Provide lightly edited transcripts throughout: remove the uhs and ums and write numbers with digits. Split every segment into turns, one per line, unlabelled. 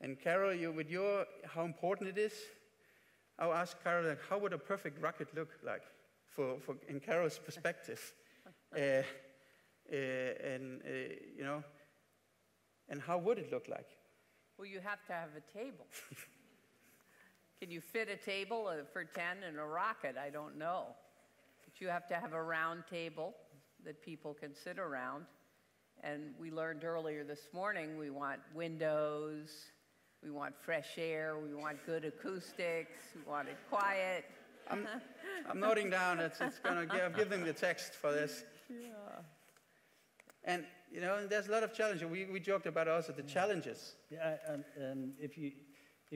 And Carole, with your, how important it is, I'll ask Carole, like, how would a perfect rocket look like in Carole's perspective? You know, and how would it look like?
Well, you have to have a table. Can you fit a table for 10 in a rocket? I don't know. But you have to have a round table that people can sit around. And we learned earlier this morning, we want windows, we want fresh air, we want good acoustics, we want it quiet.
I'm noting down, it's gonna I've given the text for this.
Yeah.
And, you know, there's a lot of challenges. We joked about also the challenges.
Yeah, and if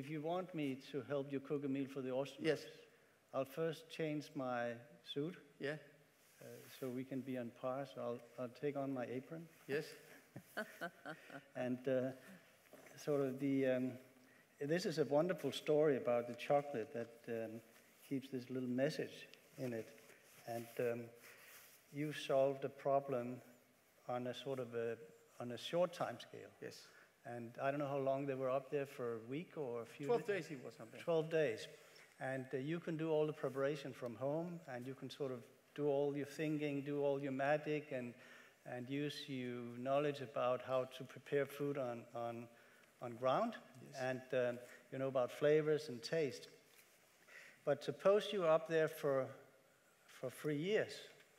you want me to help you cook a meal for the Austrians,
yes,
I'll first change my suit.
Yeah.
So we can be on par. So I'll take on my apron.
Yes.
And sort of this is a wonderful story about the chocolate that keeps this little message in it. And you solved a problem on a sort of on a short time scale.
Yes.
And I don't know how long they were up there, for a week or a few
12 days he was something.
12 days. And you can do all the preparation from home, and you can sort of do all your thinking, do all your magic, and use your knowledge about how to prepare food on ground, yes, and you know about flavors and taste. But suppose you're up there for 3 years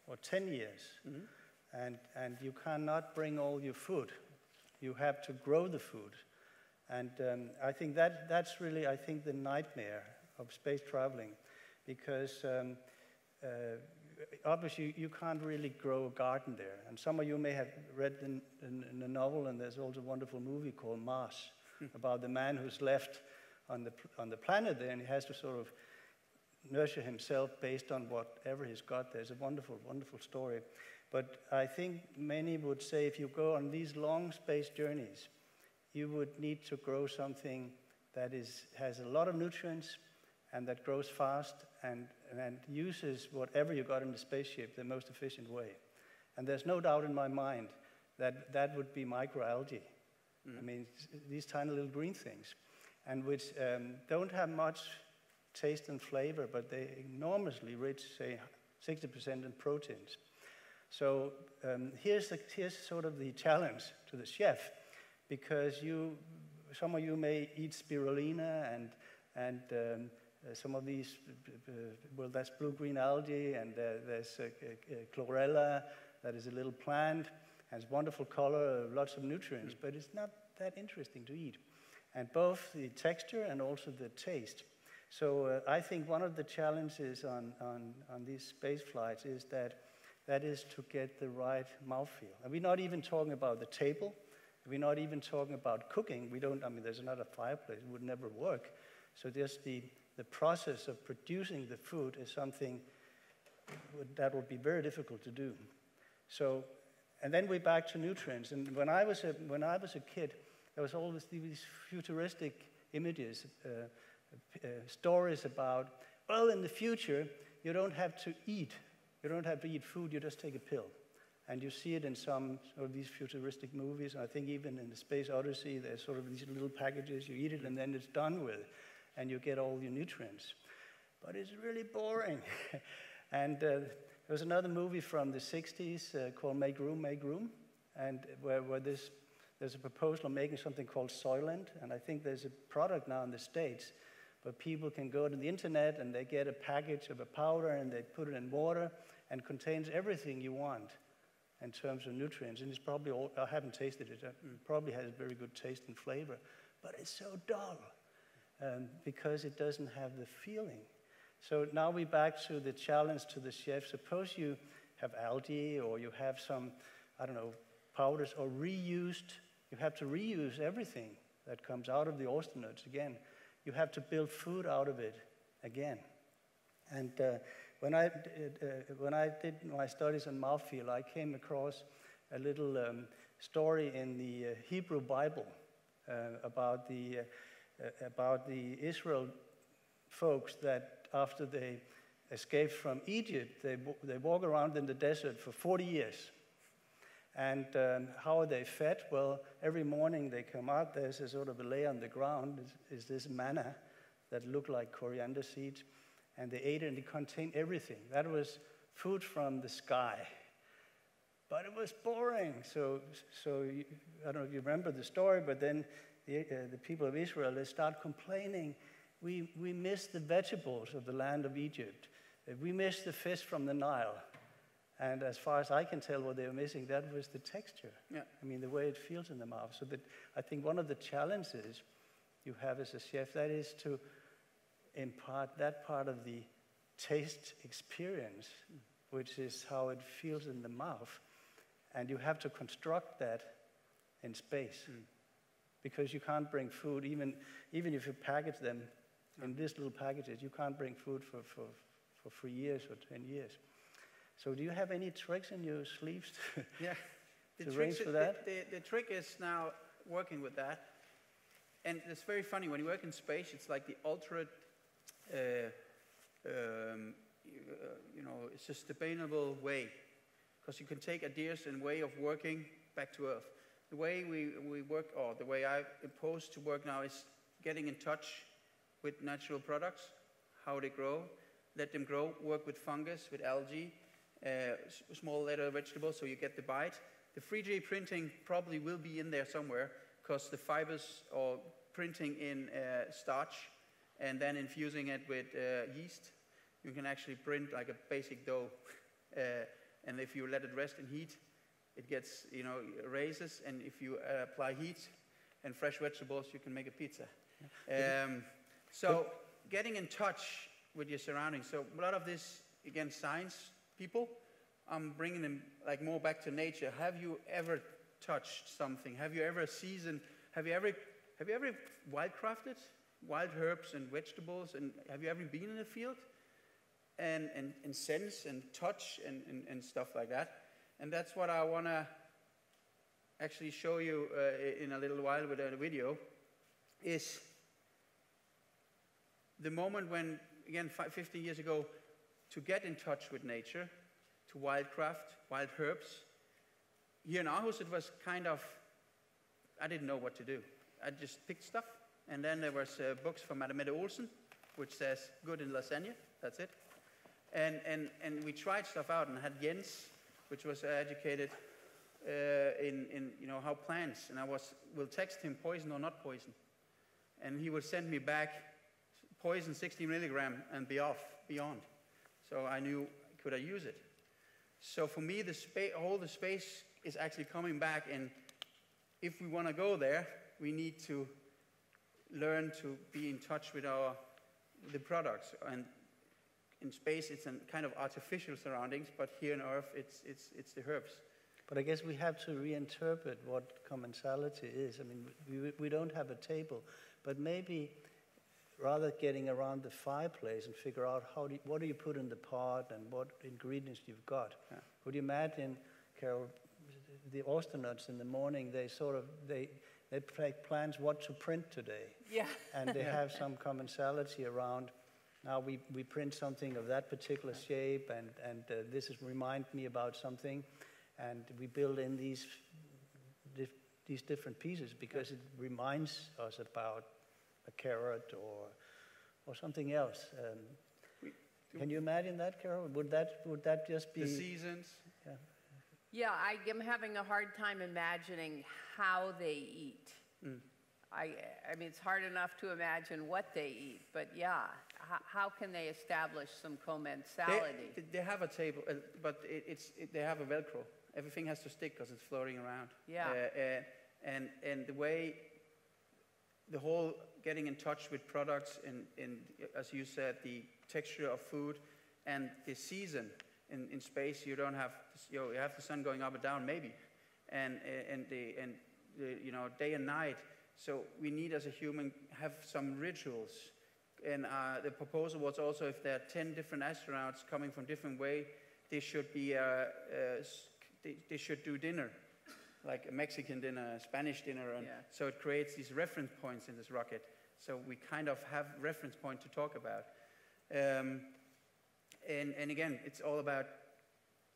or 10 years, mm-hmm, and you cannot bring all your food. You have to grow the food. And I think that's really, I think, the nightmare of space traveling, because obviously you can't really grow a garden there. And some of you may have read in the novel, and there's also a wonderful movie called Mars, about the man who's left on the planet there, and he has to sort of nurture himself based on whatever he's got. There's a wonderful, wonderful story. But I think many would say if you go on these long space journeys, you would need to grow something that has a lot of nutrients and that grows fast and uses whatever you got in the spaceship the most efficient way. And there's no doubt in my mind that that would be microalgae. I mean, these tiny little green things, and which don't have much taste and flavor, but they're enormously rich, say 60% in proteins. So here's sort of the challenge to the chef, because some of you may eat spirulina and some of these, well, that's blue-green algae, and there's chlorella, that is a little plant, has wonderful color, lots of nutrients, but it's not that interesting to eat. And both the texture and also the taste. So I think one of the challenges on these space flights is that is to get the right mouthfeel. And we're not even talking about the table. We're not even talking about cooking. There's not a fireplace. It would never work. So just the process of producing the food is something that would be very difficult to do. So, and then we're back to nutrients. And when I was a kid, there was always these futuristic images, stories about, well, in the future, you don't have to eat. You don't have to eat food, you just take a pill. And you see it in some of these futuristic movies. I think even in the Space Odyssey, there's sort of these little packages. You eat it, and then it's done with, and you get all your nutrients. But it's really boring. And there was another movie from the 60s called Make Room, Make Room, and where there's a proposal of making something called Soylent, and I think there's a product now in the States where people can go to the internet and they get a package of a powder and they put it in water and contains everything you want in terms of nutrients. And it's probably I haven't tasted it. It probably has very good taste and flavor, but it's so dull because it doesn't have the feeling. So now we're back to the challenge to the chef. Suppose you have algae or you have some, I don't know, powders or reused. You have to reuse everything that comes out of the oyster nuts again. You have to build food out of it again. And when I did my studies on mouthfeel, I came across a little story in the Hebrew Bible about the Israel folks that after they escaped from Egypt, they walk around in the desert for 40 years. And how are they fed? Well, every morning they come out, there's a sort of a layer on the ground, is this manna that looked like coriander seeds, and they ate it and it contained everything. That was food from the sky. But it was boring. So I don't know if you remember the story, but then the people of Israel, they start complaining. We miss the vegetables of the land of Egypt. We miss the fish from the Nile. And as far as I can tell, what they were missing, that was the texture.
Yeah.
I mean, the way it feels in the mouth. So that I think one of the challenges you have as a chef, that is to impart that part of the taste experience, which is how it feels in the mouth. And you have to construct that in space. Because you can't bring food, even if you package them in these little packages, you can't bring food for 3 years or 10 years. So do you have any tricks in your sleeves to arrange for that?
The trick is now working with that. And it's very funny, when you work in space, it's like the ultimate, sustainable way. Because you can take ideas and way of working back to Earth. The way we work, or the way I impose to work now, is getting in touch with natural products, how they grow, let them grow, work with fungus, with algae, small letter vegetables, so you get the bite. The 3D printing probably will be in there somewhere, because the fibers are printing in starch and then infusing it with yeast. You can actually print like a basic dough. And if you let it rest in heat, it gets, raises. And if you apply heat and fresh vegetables, you can make a pizza. So getting in touch with your surroundings. So a lot of this, again, science people, I'm bringing them like more back to nature. Have you ever touched something? Have you ever seasoned? Have you ever wildcrafted wild herbs and vegetables? And have you ever been in a field? And sense and touch and stuff like that. And that's what I want to actually show you in a little while with a video, is the moment when, again, 50 years ago, to get in touch with nature, to wildcraft, wild herbs. Here in Aarhus, it was kind of, I didn't know what to do. I just picked stuff. And then there was books from Mouritsen, which says, good in lasagna, that's it. And we tried stuff out, and had Jens, which was educated in how plants, and will text him poison or not poison. And he would send me back poison 60 milligram and beyond. So I knew, could I use it? So for me, the space is actually coming back, and if we want to go there, we need to learn to be in touch with the products. And in space, it's a kind of artificial surroundings, but here on Earth, it's the herbs.
But I guess we have to reinterpret what commensality is. I mean, we don't have a table, but maybe rather getting around the fireplace and figure out what do you put in the pot and what ingredients you've got. Yeah. Would you imagine, Carole, the astronauts in the morning, they plans what to print today.
Yeah.
And they have some commensality around, now we print something of that particular shape, and this remind me about something, and we build in these different pieces because it reminds us about a carrot or something else. Can you imagine that, Carole? Would that just be
the seasons?
Yeah.
Yeah, I am having a hard time imagining how they eat. I mean, it's hard enough to imagine what they eat, but yeah, how can they establish some commensality?
They have a table, but they have a Velcro. Everything has to stick because it's floating around.
Yeah.
And the way, the whole getting in touch with products and as you said, the texture of food and the season. In space, you don't have, you have the sun going up and down maybe, and the day and night. So we need, as a human, have some rituals. And the proposal was also, if there are 10 different astronauts coming from different way, they should be they should do dinner, like a Mexican dinner, a Spanish dinner, and so it creates these reference points in this rocket. So we kind of have reference point to talk about. And again, it's all about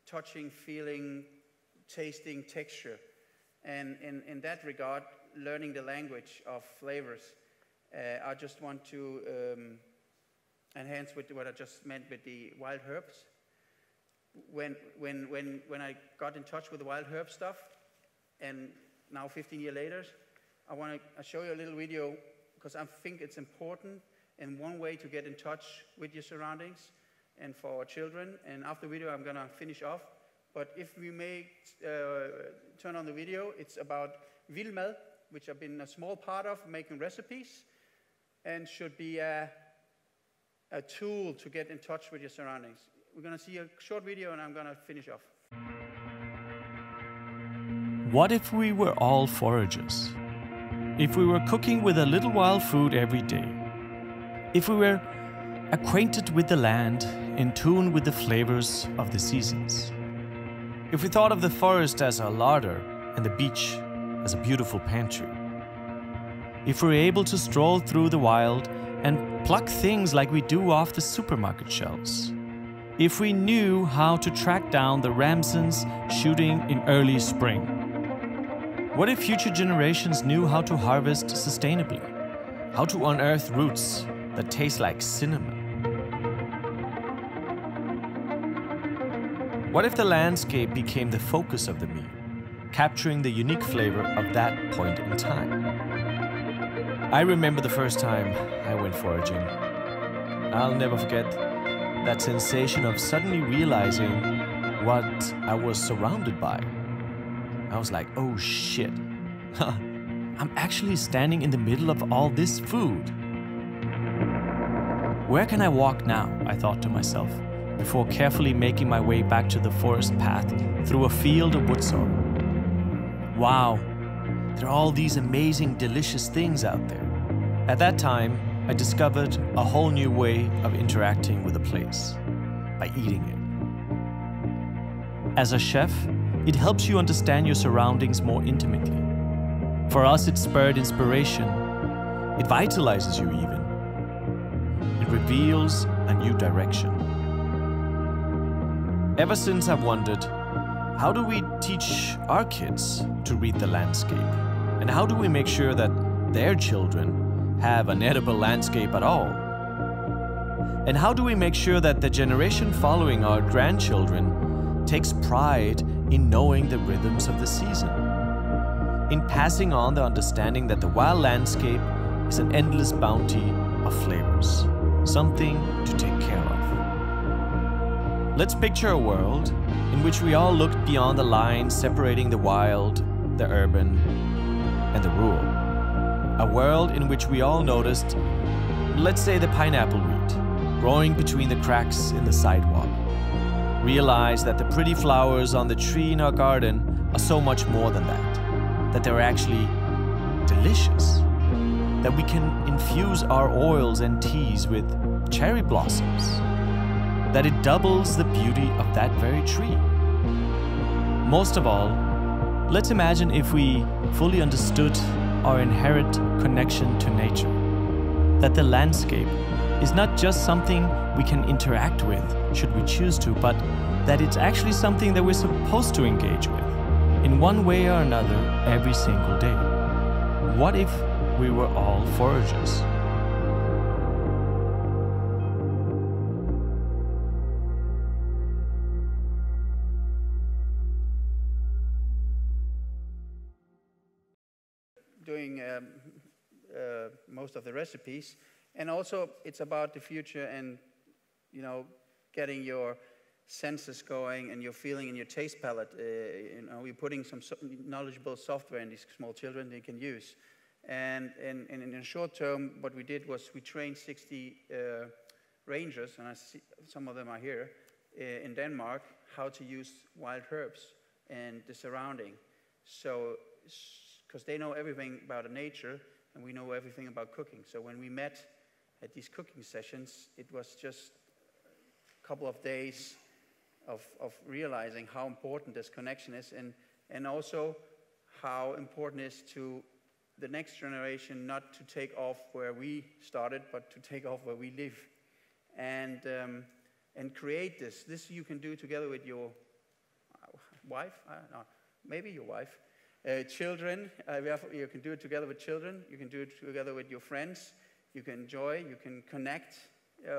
touching, feeling, tasting texture. And in that regard, learning the language of flavors, I just want to enhance with what I just meant with the wild herbs. When I got in touch with the wild herb stuff, and now 15 years later, I want to show you a little video because I think it's important and one way to get in touch with your surroundings and for our children. And after the video, I'm going to finish off. But if we may turn on the video, it's about Vildmad, which I've been a small part of making recipes, and should be a tool to get in touch with your surroundings. We're going to see a short video, and I'm going to finish off.
What if we were all foragers? If we were cooking with a little wild food every day? If we were acquainted with the land, in tune with the flavors of the seasons? If we thought of the forest as a larder and the beach as a beautiful pantry? If we were able to stroll through the wild and pluck things like we do off the supermarket shelves? If we knew how to track down the ramsons shooting in early spring? What if future generations knew how to harvest sustainably? How to unearth roots that taste like cinnamon? What if the landscape became the focus of the meal, capturing the unique flavor of that point in time? I remember the first time I went foraging. I'll never forget that sensation of suddenly realizing what I was surrounded by. I was like, oh shit, I'm actually standing in the middle of all this food. Where can I walk now? I thought to myself, before carefully making my way back to the forest path through a field of wood sorrel. Wow, there are all these amazing, delicious things out there. At that time, I discovered a whole new way of interacting with a place, by eating it. As a chef, it helps you understand your surroundings more intimately. For us, it spurred inspiration. It vitalizes you even. It reveals a new direction. Ever since I've wondered, how do we teach our kids to read the landscape? And how do we make sure that their children have an edible landscape at all? And how do we make sure that the generation following our grandchildren takes pride in knowing the rhythms of the season? In passing on the understanding that the wild landscape is an endless bounty of flavors, something to take care of. Let's picture a world in which we all looked beyond the line separating the wild, the urban, and the rural. A world in which we all noticed, let's say, the pineapple weed growing between the cracks in the sidewalk. Realize that the pretty flowers on the tree in our garden are so much more than that they're actually delicious, that we can infuse our oils and teas with cherry blossoms, that it doubles the beauty of that very tree. Most of all, let's imagine if we fully understood our inherent connection to nature, that the landscape is not just something we can interact with, should we choose to, but that it's actually something that we're supposed to engage with, in one way or another, every single day. What if we were all foragers?
Doing most of the recipes, and also it's about the future and, you know, getting your senses going and your feeling and your taste palette. You know, we're putting some knowledgeable software in these small children they can use. And in the short term, what we did was we trained 60 rangers, and I see some of them are here, in Denmark, how to use wild herbs and the surrounding. So, because they know everything about nature, and we know everything about cooking. So when we met at these cooking sessions, it was just a couple of days of realizing how important this connection is, and also how important it is to the next generation not to take off where we started, but to take off where we live, and create this. This you can do together with your wife, maybe your wife. Children, you can do it together with children. You can do it together with your friends. You can enjoy, you can connect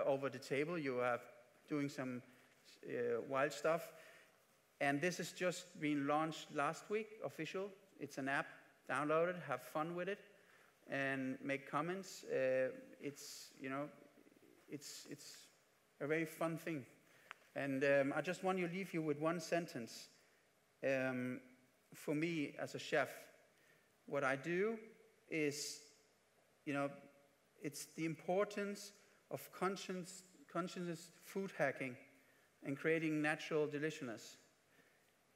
over the table. You are doing some wild stuff. And this has just been launched last week, official. It's an app, download it, have fun with it, and make comments. It's a very fun thing. And I just want to leave you with one sentence. For me, as a chef, what I do is, it's the importance of conscious food hacking and creating natural deliciousness.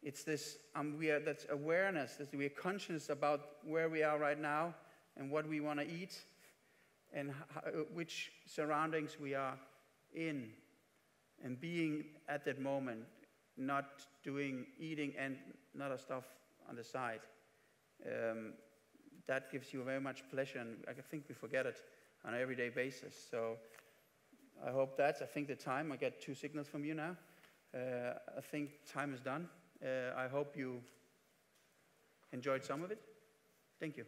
It's this, that's awareness, that we are conscious about where we are right now and what we want to eat and which surroundings we are in and being at that moment, not eating and other stuff on the side. That gives you very much pleasure, and I think we forget it on an everyday basis. So I hope I think the time, I get 2 signals from you now. I think time is done. I hope you enjoyed some of it. Thank you.